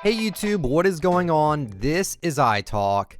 Hey YouTube, what is going on? This is iTalk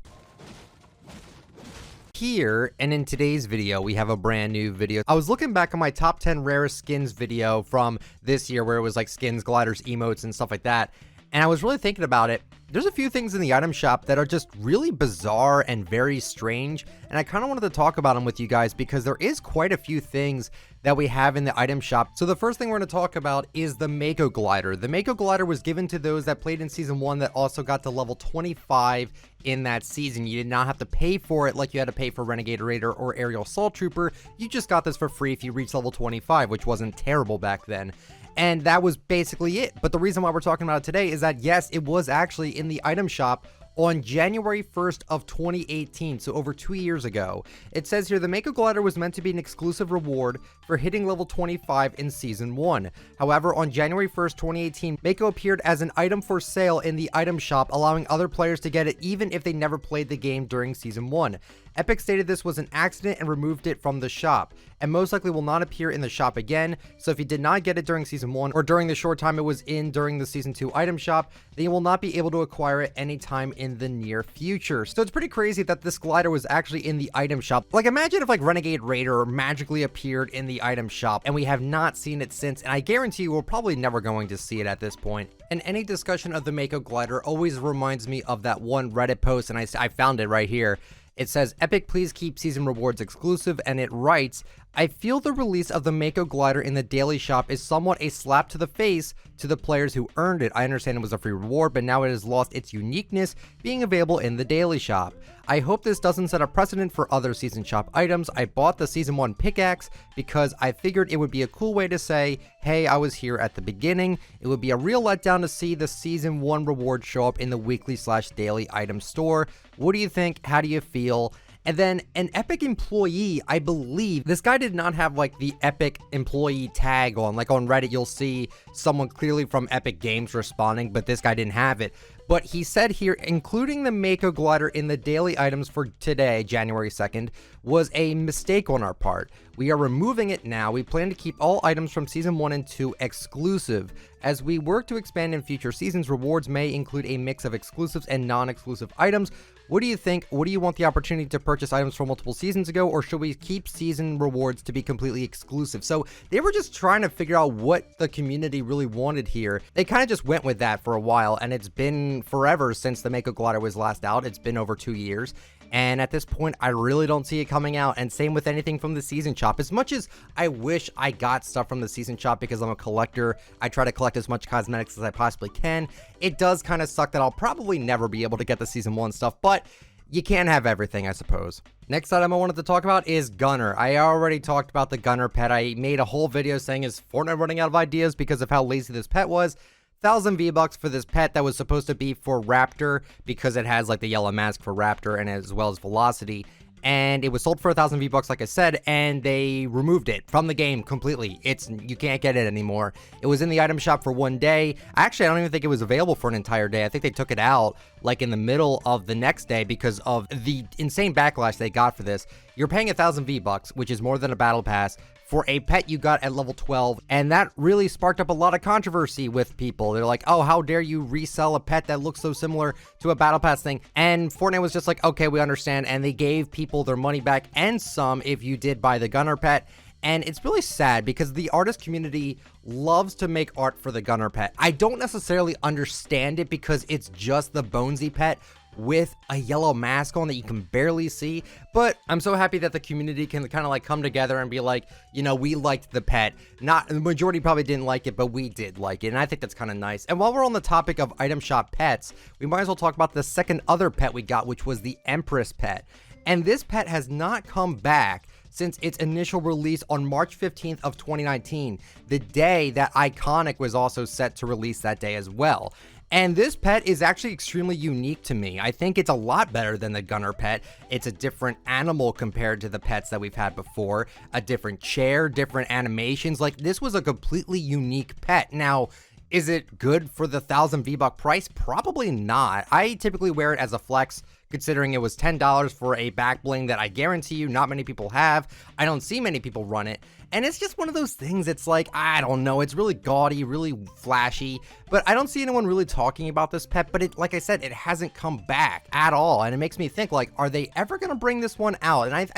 here, and in today's video we have a brand new video. I was looking back on my top 10 rarest skins video from this year where it was like skins, gliders, emotes, and stuff like that, and I was really thinking about it. There's a few things in the item shop that are just really bizarre and very strange, and I kind of wanted to talk about them with you guys because there is quite a few things that we have in the item shop. So the first thing we're going to talk about is the Mako Glider. The Mako Glider was given to those that played in Season 1 that also got to level 25 in that season. You did not have to pay for it like you had to pay for Renegade Raider or Aerial Assault Trooper. You just got this for free if you reached level 25, which wasn't terrible back then. And that was basically it. But the reason why we're talking about it today is that, yes, it was actually in the item shop on January 1st of 2018, so over 2 years ago. It says here, the Mako Glider was meant to be an exclusive reward for hitting level 25 in Season 1. However, on January 1st, 2018, Mako appeared as an item for sale in the item shop, allowing other players to get it even if they never played the game during Season 1. Epic stated this was an accident and removed it from the shop, and most likely will not appear in the shop again. So if you did not get it during Season 1 or during the short time it was in during the Season 2 item shop, then you will not be able to acquire it anytime in the near future. So it's pretty crazy that this glider was actually in the item shop. Like, imagine if like Renegade Raider magically appeared in the item shop and we have not seen it since, and I guarantee you we're probably never going to see it at this point. And any discussion of the Mako Glider always reminds me of that one Reddit post, and I found it right here. It says, Epic, please keep season rewards exclusive, and it writes, I feel the release of the Mako Glider in the daily shop is somewhat a slap to the face to the players who earned it. I understand it was a free reward, but now it has lost its uniqueness being available in the daily shop. I hope this doesn't set a precedent for other season shop items. I bought the Season 1 pickaxe because I figured it would be a cool way to say, hey, I was here at the beginning. It would be a real letdown to see the Season 1 reward show up in the weekly/daily item store. What do you think? How do you feel? And then an Epic employee, I believe, this guy did not have like the Epic employee tag on. Like on Reddit, you'll see someone clearly from Epic Games responding, but this guy didn't have it. But he said here, including the Mako Glider in the daily items for today, January 2nd, was a mistake on our part. We are removing it now. We plan to keep all items from Season 1 and 2 exclusive. As we work to expand in future seasons, rewards may include a mix of exclusives and non-exclusive items. What do you think? What do you want the opportunity to purchase items from multiple seasons ago, or should we keep season rewards to be completely exclusive? So they were just trying to figure out what the community really wanted here. They kind of just went with that for a while, and it's been forever since the Mako Glider was last out. It's been over 2 years. And at this point, I really don't see it coming out. And same with anything from the season shop. As much as I wish I got stuff from the season shop because I'm a collector, I try to collect as much cosmetics as I possibly can. It does kind of suck that I'll probably never be able to get the Season 1 stuff, but you can't have everything, I suppose. Next item I wanted to talk about is Gunner. I already talked about the Gunner pet. I made a whole video saying, is Fortnite running out of ideas because of how lazy this pet was? 1,000 V-Bucks for this pet that was supposed to be for Raptor because it has like the yellow mask for Raptor and as well as Velocity. And it was sold for 1,000 V-Bucks, like I said, and they removed it from the game completely. You can't get it anymore. It was in the item shop for 1 day. Actually, I don't even think it was available for an entire day. I think they took it out like in the middle of the next day because of the insane backlash they got for this. You're paying 1,000 V-Bucks, which is more than a battle pass, for a pet you got at level 12, and that really sparked up a lot of controversy with people. They're like, oh, how dare you resell a pet that looks so similar to a battle pass thing? And Fortnite was just like, okay, we understand, and they gave people their money back and some if you did buy the Gunner pet. And it's really sad because the artist community loves to make art for the Gunner pet. I don't necessarily understand it because it's just the Bonesy pet with a yellow mask on that you can barely see, but I'm so happy that the community can kind of like come together and be like, you know, we liked the pet. Not the majority probably didn't like it, but we did like it, and I think that's kind of nice. And while we're on the topic of item shop pets, we might as well talk about the second other pet we got, which was the Empress Pet. And this pet has not come back since its initial release on March 15th of 2019, the day that Iconic was also set to release that day as well. And this pet is actually extremely unique to me. I think it's a lot better than the Gunner pet. It's a different animal compared to the pets that we've had before. A different chair, different animations. Like, this was a completely unique pet. Now, is it good for the 1,000 V-Buck price? Probably not. I typically wear it as a flex considering it was $10 for a back bling that I guarantee you not many people have. I don't see many people run it. And it's just one of those things, it's like, I don't know, it's really gaudy, really flashy, but I don't see anyone really talking about this pet, but it, like I said, it hasn't come back at all, and it makes me think, like, are they ever going to bring this one out? And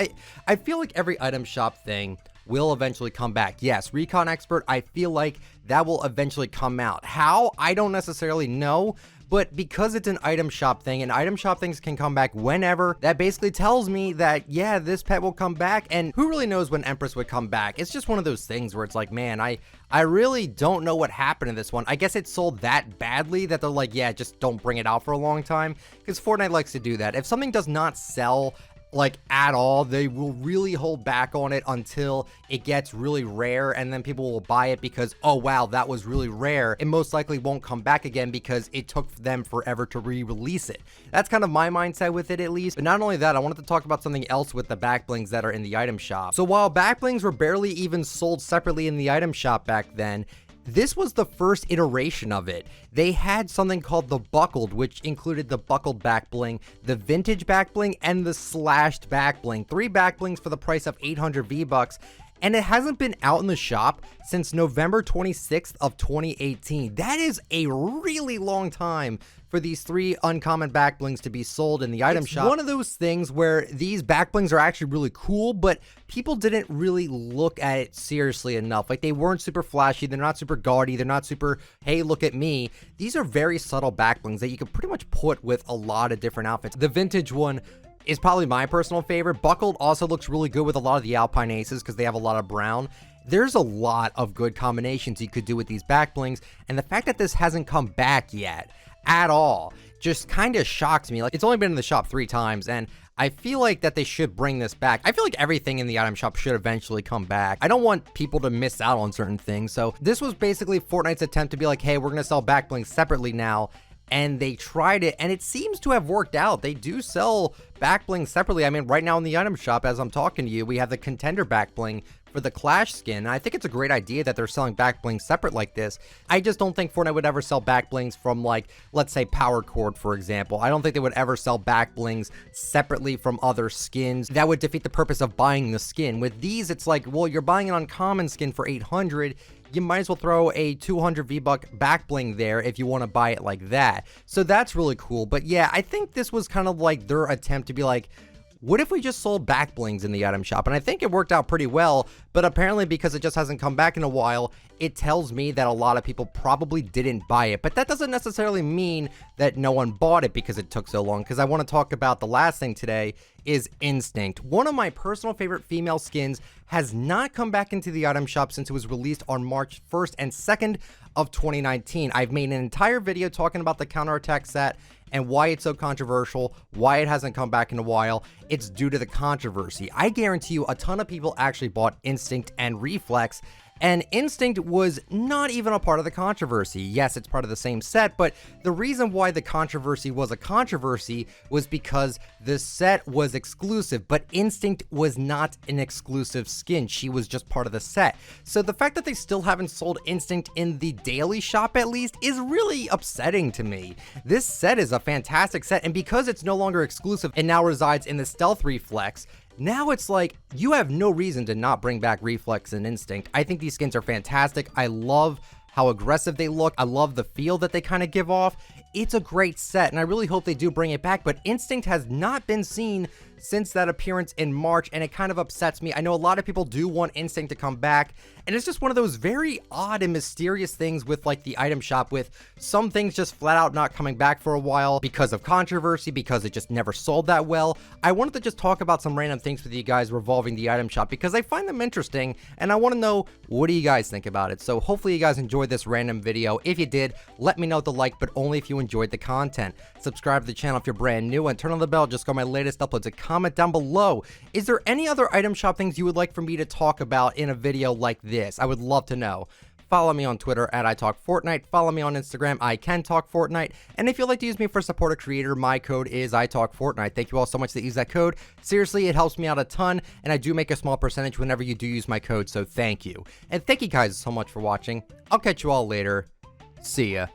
I feel like every item shop thing will eventually come back. Yes, Recon Expert, I feel like that will eventually come out. How? I don't necessarily know. But because it's an item shop thing, and item shop things can come back whenever, that basically tells me that, yeah, this pet will come back. And who really knows when Empress would come back? It's just one of those things where it's like, man, I really don't know what happened to this one. I guess it sold that badly that they're like, yeah, just don't bring it out for a long time. Because Fortnite likes to do that. If something does not sell like at all, they will really hold back on it until it gets really rare, and then people will buy it because, oh wow, that was really rare. It most likely won't come back again because it took them forever to re-release it. That's kind of my mindset with it, at least. But not only that, I wanted to talk about something else with the back blings that are in the item shop. So while back blings were barely even sold separately in the item shop back then, this was the first iteration of it. They had something called the buckled, which included the buckled back bling, the vintage back bling, and the slashed back bling. 3 back blings for the price of 800 V-Bucks. And it hasn't been out in the shop since November 26th of 2018. That is a really long time for these 3 uncommon back blings to be sold in the item shop. One of those things where these back blings are actually really cool, but people didn't really look at it seriously enough. Like, they weren't super flashy, they're not super gaudy, they're not super, hey, look at me. These are very subtle back blings that you can pretty much put with a lot of different outfits. The vintage one is probably my personal favorite. Buckled also looks really good with a lot of the Alpine Aces because they have a lot of brown. There's a lot of good combinations you could do with these back blings, and the fact that this hasn't come back yet at all just kind of shocks me. Like, it's only been in the shop 3 times, and I feel like that they should bring this back. I feel like everything in the item shop should eventually come back. I don't want people to miss out on certain things, so this was basically Fortnite's attempt to be like, hey, we're gonna sell back blings separately now. And they tried it, and it seems to have worked out. They do sell back bling separately. I mean, right now in the item shop, as I'm talking to you, we have the contender back bling for the Clash skin. And I think it's a great idea that they're selling back bling separate like this. I just don't think Fortnite would ever sell back blings from, like, let's say Power Chord, for example. I don't think they would ever sell back blings separately from other skins. That would defeat the purpose of buying the skin. With these, it's like, well, you're buying an uncommon skin for 800. You might as well throw a 200 V-Buck back bling there if you want to buy it like that. So that's really cool. But yeah, I think this was kind of like their attempt to be like, what if we just sold back blings in the item shop? And I think it worked out pretty well, but apparently because it just hasn't come back in a while, it tells me that a lot of people probably didn't buy it. But that doesn't necessarily mean that no one bought it because it took so long, because I want to talk about the last thing today is Instinct. One of my personal favorite female skins has not come back into the item shop since it was released on March 1st and 2nd of 2019. I've made an entire video talking about the counterattack set and why it's so controversial, why it hasn't come back in a while. It's due to the controversy. I guarantee you a ton of people actually bought Instinct and Reflex, and Instinct was not even a part of the controversy. Yes, it's part of the same set, but the reason why the controversy was a controversy was because the set was exclusive, but Instinct was not an exclusive skin. She was just part of the set. So the fact that they still haven't sold Instinct in the daily shop at least is really upsetting to me. This set is a fantastic set, and because it's no longer exclusive and now resides in the Stealth Reflex, now it's like, you have no reason to not bring back Reflex and Instinct. I think these skins are fantastic. I love how aggressive they look. I love the feel that they kind of give off. It's a great set, and I really hope they do bring it back, but Instinct has not been seen since that appearance in March, and it kind of upsets me. I know a lot of people do want Instinct to come back, and it's just one of those very odd and mysterious things with, like, the item shop, with some things just flat out not coming back for a while because of controversy, because it just never sold that well. I wanted to just talk about some random things with you guys revolving the item shop because I find them interesting, and I want to know, what do you guys think about it? So hopefully you guys enjoyed this random video. If you did, let me know with the like, but only if you enjoyed the content. Subscribe to the channel if you're brand new, and turn on the bell just go my latest uploads. A comment down below. Is there any other item shop things you would like for me to talk about in a video like this? I would love to know. Follow me on Twitter at ITalkFortnite. Follow me on Instagram, ICanTalkFortnite. And if you'd like to use me for support a creator, my code is ITalkFortnite. Thank you all so much that use that code. Seriously, it helps me out a ton, and I do make a small percentage whenever you do use my code, so thank you. And thank you guys so much for watching. I'll catch you all later. See ya.